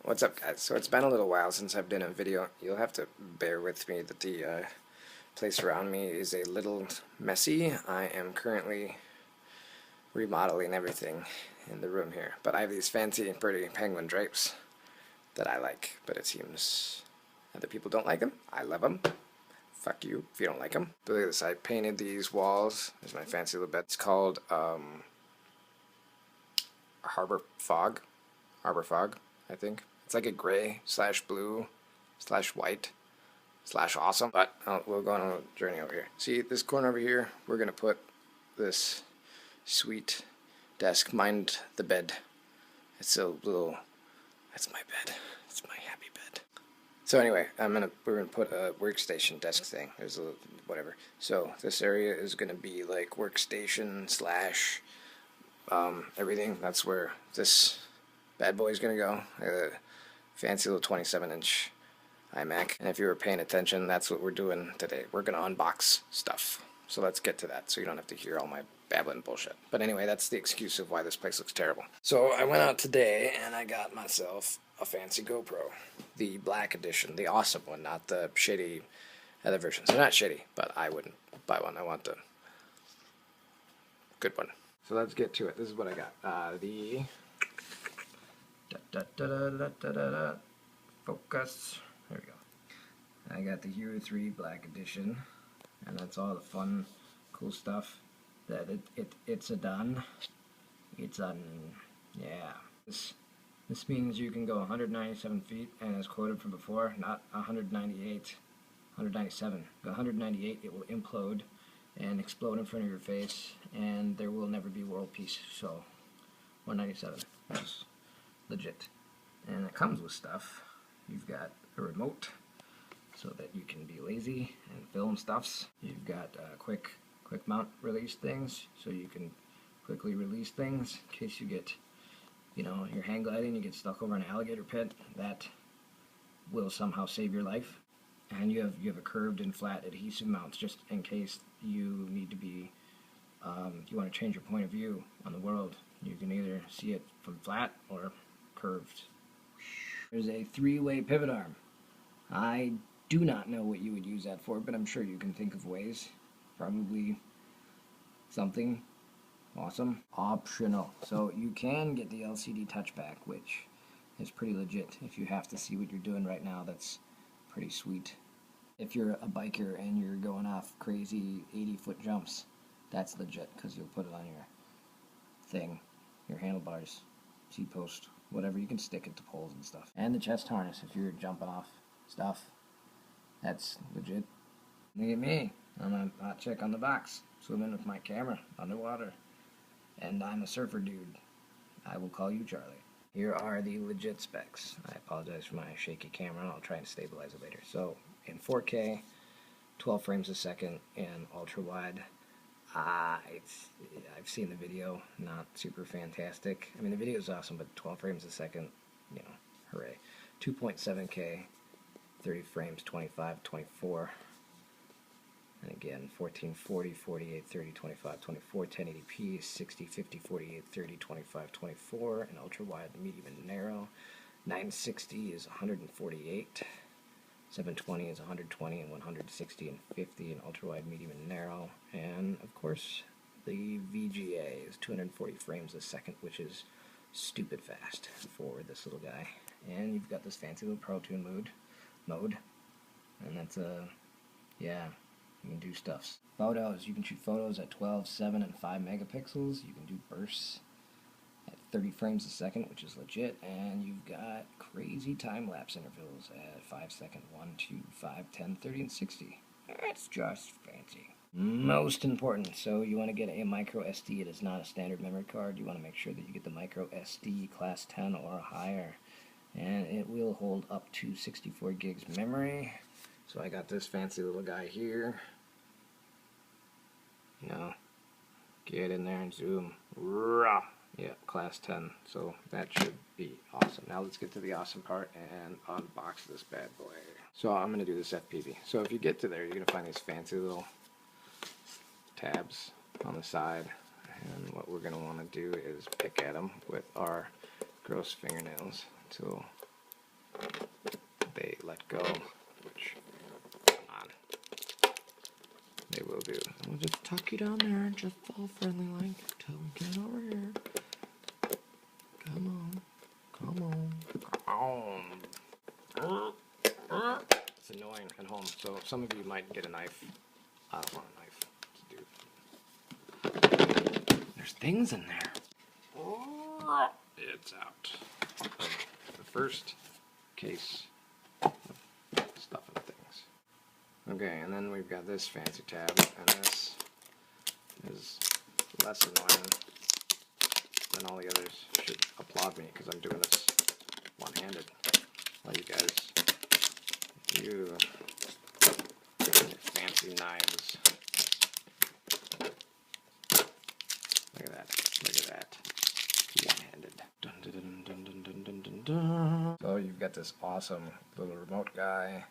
What's up, guys? So it's been a little while since I've done a video. You'll have to bear with me that the place around me is a little messy. I am currently remodeling everything in the room here, but I have these fancy, pretty penguin drapes that I like, but it seems other people don't like them. I love them. Fuck you if you don't like them. But look at this. I painted these walls. There's my fancy little bed. It's called Harbor Fog, I think. It's like a gray / blue / white / awesome. But we'll go on a journey over here. See this corner over here? We're gonna put this sweet desk. Mind the bed. It's a little. That's my bed. It's my happy bed. So anyway, we're gonna put a workstation desk thing. There's a whatever. So this area is gonna be like workstation / everything. That's where this bad boy is gonna go. Fancy little 27-inch iMac. And if you were paying attention, that's what we're doing today. We're going to unbox stuff. So let's get to that so you don't have to hear all my babbling bullshit. But anyway, that's the excuse of why this place looks terrible. So I went out today and I got myself a fancy GoPro. The black edition, the awesome one, not the shitty other versions. They're not shitty, but I wouldn't buy one. I want the good one. So let's get to it. This is what I got. The focus. There we go. I got the Hero 3 Black Edition, and that's all the fun, cool stuff that it's a done. It's done. Yeah. This means you can go 197 feet, and as quoted from before, not 198, 197. 198, it will implode and explode in front of your face, and there will never be world peace. So, 197. That's legit. And it comes with stuff. You've got a remote so that you can be lazy and film stuffs. You've got quick mount release things so you can quickly release things in case you get, you're hang gliding, you get stuck over an alligator pit. That will somehow save your life. And you have a curved and flat adhesive mounts just in case you need to be, you want to change your point of view on the world. You can either see it from flat or curved. There's a 3-way pivot arm. I do not know what you would use that for, but I'm sure you can think of ways. Probably something awesome. Optional. So you can get the LCD touchback, which is pretty legit. If you have to see what you're doing right now, that's pretty sweet. If you're a biker and you're going off crazy 80-foot jumps, that's legit because you'll put it on your thing, your handlebars, seat post, whatever. You can stick it to poles and stuff. And the chest harness if you're jumping off stuff. That's legit. Look at me. I'm a hot chick on the box, swimming with my camera underwater. And I'm a surfer dude. I will call you Charlie. Here are the legit specs. I apologize for my shaky camera. I'll try and stabilize it later. So, in 4K, 12 frames a second, and ultra wide. I've seen the video, not super fantastic. I mean, the video is awesome, but 12 frames a second, hooray. 2.7K, 30 frames, 25, 24. And again, 1440, 48, 30, 25, 24, 1080p, 60, 50, 48, 30, 25, 24, and ultra wide, medium, and narrow. 960 is 148. 720 is 120, and 160 and 50, and ultra wide, medium, and narrow. And of course, the VGA is 240 frames a second, which is stupid fast for this little guy. And you've got this fancy little Pro Tune mode, and that's yeah, you can do stuff. Photos, you can shoot photos at 12, 7, and 5 megapixels. You can do bursts at 30 frames a second, which is legit, and you've got crazy time-lapse intervals at 5 second, 1, 2, 5, 10, 30, and 60. That's just fancy. Most important, so you want to get a micro SD. It is not a standard memory card. You want to make sure that you get the micro SD class 10 or higher, and it will hold up to 64 gigs memory. So I got this fancy little guy here. Get in there and zoom. Rah! Yeah, class 10. So that should be awesome. Now let's get to the awesome part and unbox this bad boy. So I'm going to do this FPV. So if you get to there, you're going to find these fancy little tabs on the side. And what we're going to want to do is pick at them with our gross fingernails until they let go, which, come on, they will do. We'll just tuck you down there and just fall friendly like till we get over here. Come on. Come on. Come on. It's annoying at home, so some of you might get a knife. I don't want a knife to do. There's things in there. It's out. The first case of stuff and things. Okay, and then we've got this fancy tab, and this is less annoying than all the others. Should applaud me because I'm doing this one-handed. While you guys, you fancy knives. Look at that. Look at that. One-handed. Dun, dun, dun, dun, dun, dun, dun, dun, dun. So you've got this awesome little remote guy,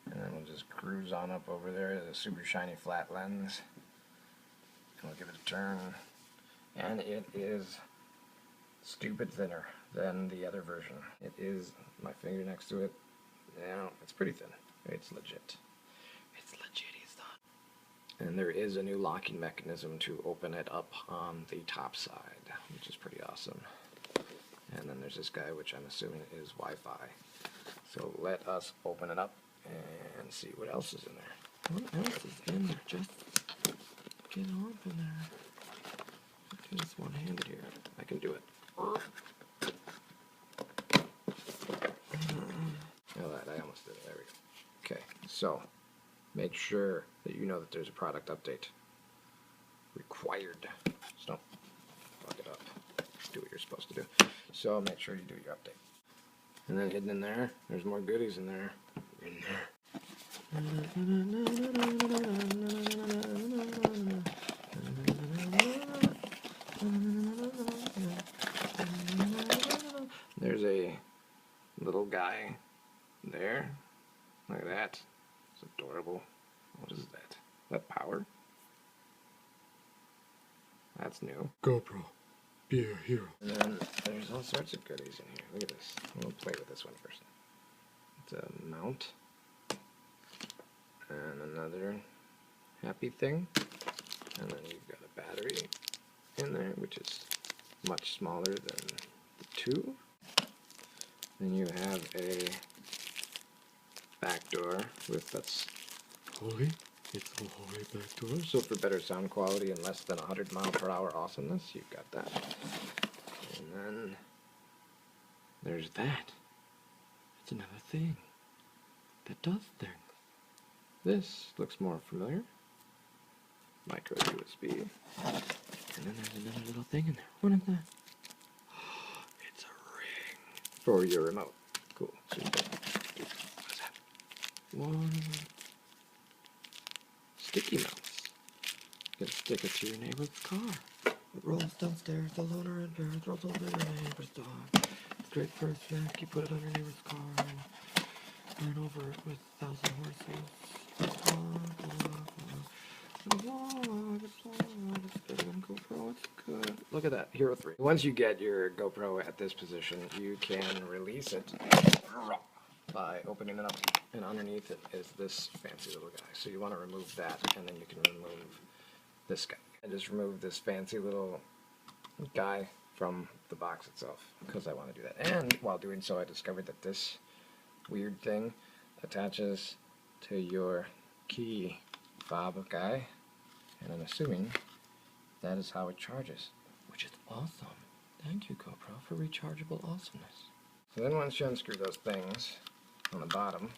and then we'll just cruise on up over there to the super shiny flat lens, and we'll give it a turn. And it is stupid thinner than the other version. It is, my finger next to it, it's pretty thin. It's legit. It's legit, he's done. And there is a new locking mechanism to open it up on the top side, which is pretty awesome. And then there's this guy, which I'm assuming is Wi-Fi. So let us open it up and see what else is in there. What else is in there? Just get on in there. Let's do this one-handed here. I can do it. I almost did it. There we go. Okay, so make sure that you know that there's a product update required. So don't fuck it up. Do what you're supposed to do. So make sure you do your update. And then hidden in there, there's more goodies in there. In there. There's a little guy there. Look at that. It's adorable. What is that? Is that power? That's new. GoPro, be a hero. And then there's all sorts of goodies in here. Look at this. We'll play with this one first. It's a mount. And another happy thing. And then you've got a battery in there, which is much smaller than the two. Then you have a back door with that's holy. It's a holy back door. So for better sound quality and less than 100 mile per hour awesomeness, you've got that. And then there's that. It's another thing that does things. This looks more familiar. Micro USB. And then there's another little thing in there. What is that? It's a ring for your remote. Cool. So you can, what is that? One. Sticky notes. You can stick it to your neighbor's car. It rolls downstairs, the loner and bear throws over your neighbor's dog. It's great for a snack. You put it on your neighbor's car and run over it with 1,000 horses. GoPro, it's good. Look at that, Hero 3. Once you get your GoPro at this position, you can release it by opening it up, and underneath it is this fancy little guy. So you want to remove that, and then you can remove this guy. I just removed this fancy little guy from the box itself, because I want to do that. And while doing so, I discovered that this weird thing attaches to your key fob guy, and I'm assuming that is how it charges, which is awesome. Thank you, GoPro, for rechargeable awesomeness. So then once you unscrew those things on the bottom,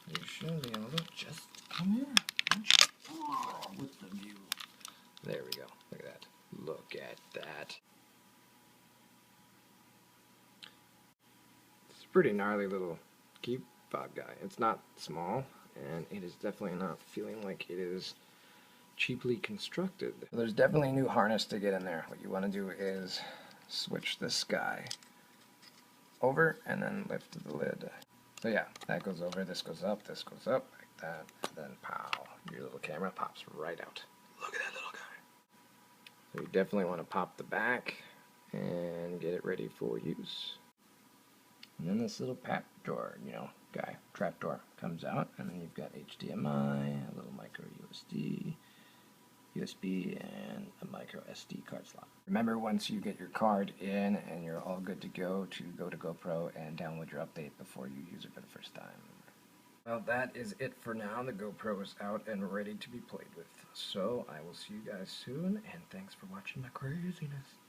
you should be able to just come here with the view. There we go. Look at that. Look at that. It's a pretty gnarly little key fob guy. It's not small, and it is definitely not feeling like it is cheaply constructed. There's definitely a new harness to get in there. What you want to do is switch this guy over and then lift the lid. So yeah, that goes over, this goes up like that, and then pow, your little camera pops right out. Look at that little guy. So you definitely want to pop the back and get it ready for use. And then this little trap door comes out, and then you've got HDMI, a little micro USB, and a micro SD card slot. Remember, once you get your card in and you're all good to go to GoPro and download your update before you use it for the first time. Well, that is it for now. The GoPro is out and ready to be played with. So I will see you guys soon, and thanks for watching my craziness.